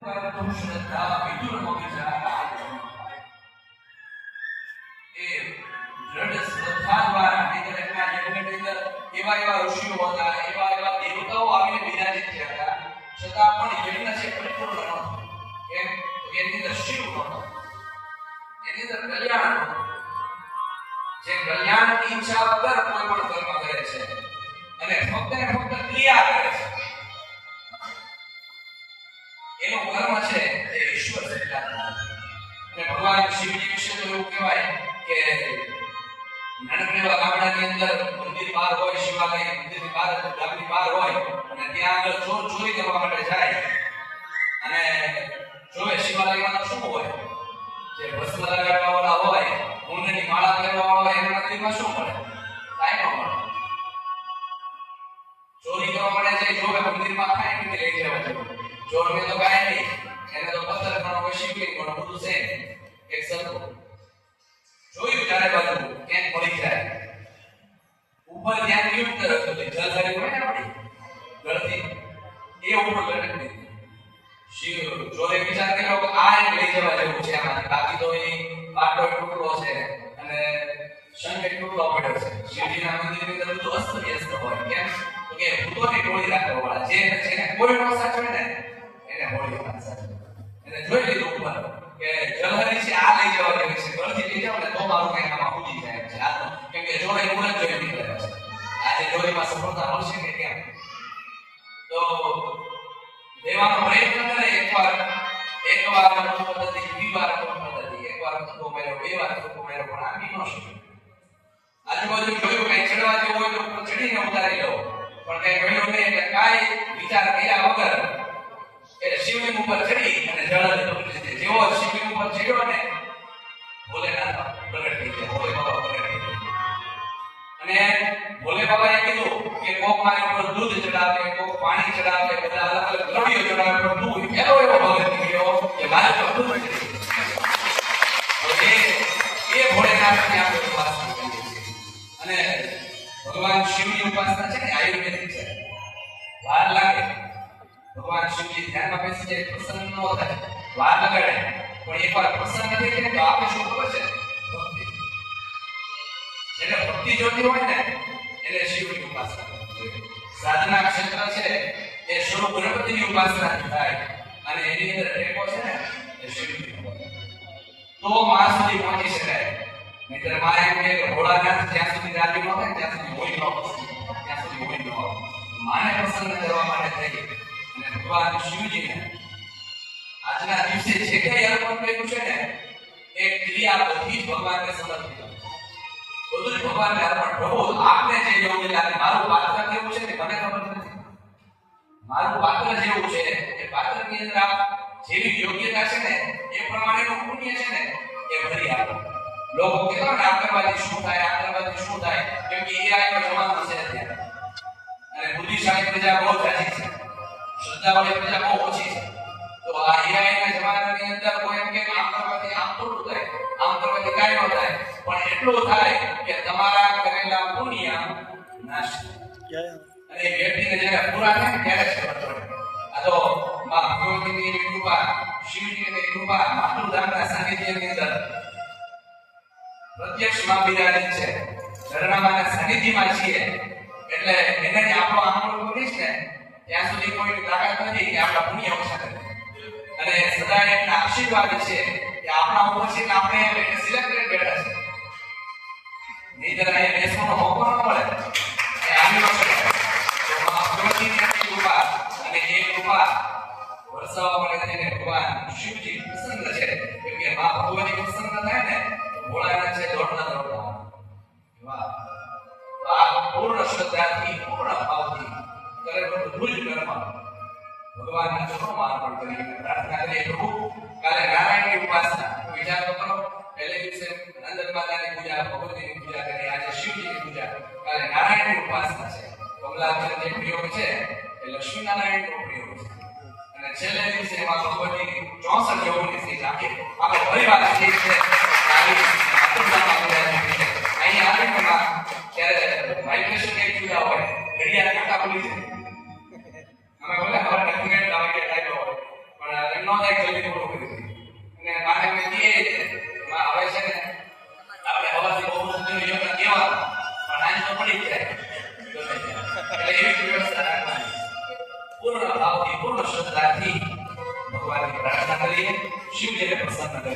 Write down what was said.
तुम श्रद्धा विदुर मोगिचा એ દ્રઢ શ્રદ્ધા દ્વારા નીકળેલા જગતની અંદર એવા ઋષિઓ હતા, એવા દેવતાઓ આવીને બિરાજિત થયા હતા, છતાં પણ યજ્ઞ છે પરિપૂર્ણ નહોતો. કેમ? એની અંદર શિવ નહોતો, એની અંદર કલ્યાણ નહોતું. જે કલ્યાણની ઈચ્છા વગર કોઈ પણ કર્મ કરે છે અને ફક્ત ને ફક્ત ક્રિયા કરે છે, એનું કર્મ છે એ ઈશ્વર સંકલ્પના છે. અને ભગવાન શિવજી વિશે તો એવું કહેવાય કે નાનકડા એવા ગામડાની અંદર મંદિર બહાર હોય, શિવાલય મંદિરની બહાર, ગામની બહાર હોય, અને ત્યાં આગળ ચોર ચોરી કરવા માટે જાય અને જોવે શિવાલયમાં શું હોય, જે ભસ્મ લગાડવા વાળા હોય, ઊંડની માળા પહેરવા વાળા હોય, એના મંદિરમાં શું મળે? કાંઈ ન મળે. ચોરી કરવા માટે જાય, જોવે મંદિરમાં કાંઈ નથી લઈ જવા જેવું. ચોરને તો કાંઈ નહીં, એને તો પથ્થર ઘણો હોય, શિવલિંગ ઘણો બધું છે એક સરખું. જોયું ચારે બાજુ ક્યાંક પડી જાય, ઉપર ધ્યાન કેવું તરફ જલધારી હોય ને આપણી ગળતી, એ ઉપર લટકતી. શિવ ચોરે વિચાર કર્યો કે આ એક લઈ જવા જેવું છે આમાંથી, બાકી તો એ પાટો ટુકડો છે અને શંખ એક ટુકડો પડ્યો છે. શિવજીના મંદિરની અંદર બધું અસ્તવ્યસ્ત હોય. કેમ? તો કે ભૂતોની ટોળી રાખવા વાળા, જેને કોઈ નો સાચવે ને એને હોળી વાત સાચવે. એને જોઈ લીધું ઉપર કે જલહરી છે, આ લઈ જવા જેવી છે, ઘરથી લઈ જાવ ને તો મારું કઈ આમાં ઉડી જાય છે. આ કેમ કે જોડે ઉડે જોઈ નીકળ્યા છે. આજે જોડીમાં સફળતા મળશે કે કેમ? તો દેવાનો પ્રયત્ન કરે, એકવાર પદ્ધતિ, બીજી પદ્ધતિ, એકવાર થતો મેળો, બે વાર થતો મેળો, પણ આપી ન શકે. આજુબાજુ જોયું કઈ ચડવા જેવું હોય તો ઉપર ચડીને ઉતારી લો, પણ કઈ મળ્યું નહીં. એટલે કાંઈ વિચાર કર્યા વગર એ શિવલિંગ ઉપર ચડી અને જળ પકડી લીધી. જેવો શિવલિંગ ઉપર ચડ્યો ને ભોલેનાથ પ્રગટ થઈ ગયા, ભોલે બાબા પ્રગટ થઈ ગયા. અને ભોલે બાબાએ કીધું કે કોક મારી ઉપર દૂધ ચડાવે, કોક પાણી ચડાવે, બધા અલગ અલગ દ્રવ્યો ચડાવે, પણ દૂધ એવો ભગત નીકળ્યો કે મારે તો દૂધ ચડી. હવે એ ભોલેનાથની આપણે ઉપાસના કરીએ છીએ. અને ભગવાન શિવની ઉપાસના છે ને આયુર્વેદિક છે. વાર લાગે, ભગવાન શિવજી ધ્યાનમાં બેસી જાય, પ્રસન્ન ન થાય, વાર લગાડે, પણ એકવાર પ્રસન્ન થઈ જાય તો આપણે શું ખબર છે? ભક્તિ. જેને ભક્તિ જોતી હોય ને એને શિવની ઉપાસના કરવી જોઈએ. સાધના ક્ષેત્ર છે એ સ્વરૂપ ગણપતિની ઉપાસના થાય અને એની અંદર ટેકો છે ને એ શિવની તો માં સુધી પહોંચી શકાય. નહીતર માં એમ કે ભોળાનાથ જ્યાં સુધી રાજી ન થાય ત્યાં સુધી હોય ન પસંદ, ત્યાં સુધી હોય ન આવે. માને પ્રસન્ન કરવા માટે થઈ અને ભગવાન શિવજીને આજના દિવસે જે કંઈ અર્પણ કર્યું છે ને એ ક્રિયા બધી જ ભગવાનને સમર્પિત છે. બધું જ ભગવાનને અર્પણ. પ્રભુ આપને જે યોગ્ય લાગે, મારું પાત્ર કેવું છે ને મને ખબર નથી. મારું પાત્ર જેવું છે એ પાત્રની અંદર આપ જેવી યોગ્યતા છે ને એ પ્રમાણેનું પુણ્ય છે ને એ ભરી આપો. લોકો કહેતા ને આ કરવાથી શું થાય, આ કરવાથી શું થાય, કેમ કે એ આનો જમાનો છે અત્યારે. અને બુદ્ધિશાળી પ્રજા બહુ જાજી છે, શ્રદ્ધાવાળી પ્રજા બહુ ઓછી છે. તો આ એઆઈના જમાનાની અંદર કોઈ એમ કે આમ કરવાથી આમ થોડું થાય, આમ કરવાથી કાંઈ ન થાય, પણ એટલું થાય કે તમારા કરેલા પુણ્ય નાશ થાય. અને એ વ્યક્તિને જ્યારે પૂરા થાય ને ત્યારે જ ખબર પડે. આ તો માં ભગવતીની કૃપા, શિવજીની કૃપા, માતૃધામના સાનિધ્યની અંદર પ્રત્યક્ષ માં બિરાજિત છે. ઝરણામાંના સાનિધ્યમાં છીએ એટલે એને જ આપણો આંકડો કરીશ ને ત્યાં સુધી કોઈ તાકાત નથી કે આપણા પુણ્ય ઓછા કરે. અને સદા એમના આશીર્વાદ છે કે આપણા ઉપર છે કે આપણે એને સિલેક્ટેડ બેઠા છે. નહીંતર એ બેસવાનો મોકો ન મળે, એ આવી ન શકાય. તો ભગવતીની કૃપા અને એ કૃપા વરસાવવા માટે થઈને ભગવાન શિવજી પ્રસન્ન છે. કેમ કે મા ભગવતી પ્રસન્ન થાય ને તો ભોળાનાથ છે દોડતા દોડતા. વાહ! તો આ પૂર્ણ શ્રદ્ધાથી, પૂર્ણ ભાવથી કરેલું બધું જ કર્મ ભગવાનના ચરણોમાં અર્પણ કરીને પ્રાર્થના કરીએ. પ્રભુ કાલે નારાયણની ઉપાસના વિચાર તો કરો. પહેલે દિવસે નંદ માતાની પૂજા, ભગવતીની પૂજા કરી, આજે શિવજીની પૂજા, કાલે નારાયણની ઉપાસના છે. કમલાચંદ જે પ્રયોગ છે એ લક્ષ્મીનારાયણનો પ્રયોગ છે. અને છેલ્લે દિવસે એમાં ભગવતીની 64 યોગની શીખ આપીએ. આપણે પરિવાર શીખ છે અહીંયા આવીને ત્યારે વાઇબ્રેશન એક જુદા હોય, ઘડિયાળ કાંટા બોલી છે. અમે બોલે હવે 9 વાગે ટાઈમ હોય, પણ નો થાય જલ્દી પૂરું કરી દઈએ અને મારે મેં કીએ છે હવે છે ને આપણે હવાથી બહુ સુંદર યોગા કેવા પણ આજ તો પડી જ જાય એટલે એવી વ્યવસ્થા રાખવાની પૂર્ણ ભાવથી પૂર્ણ શ્રદ્ધાથી ભગવાનની પ્રાર્થના કરીએ શિવજીને પ્રસન્ન કરીએ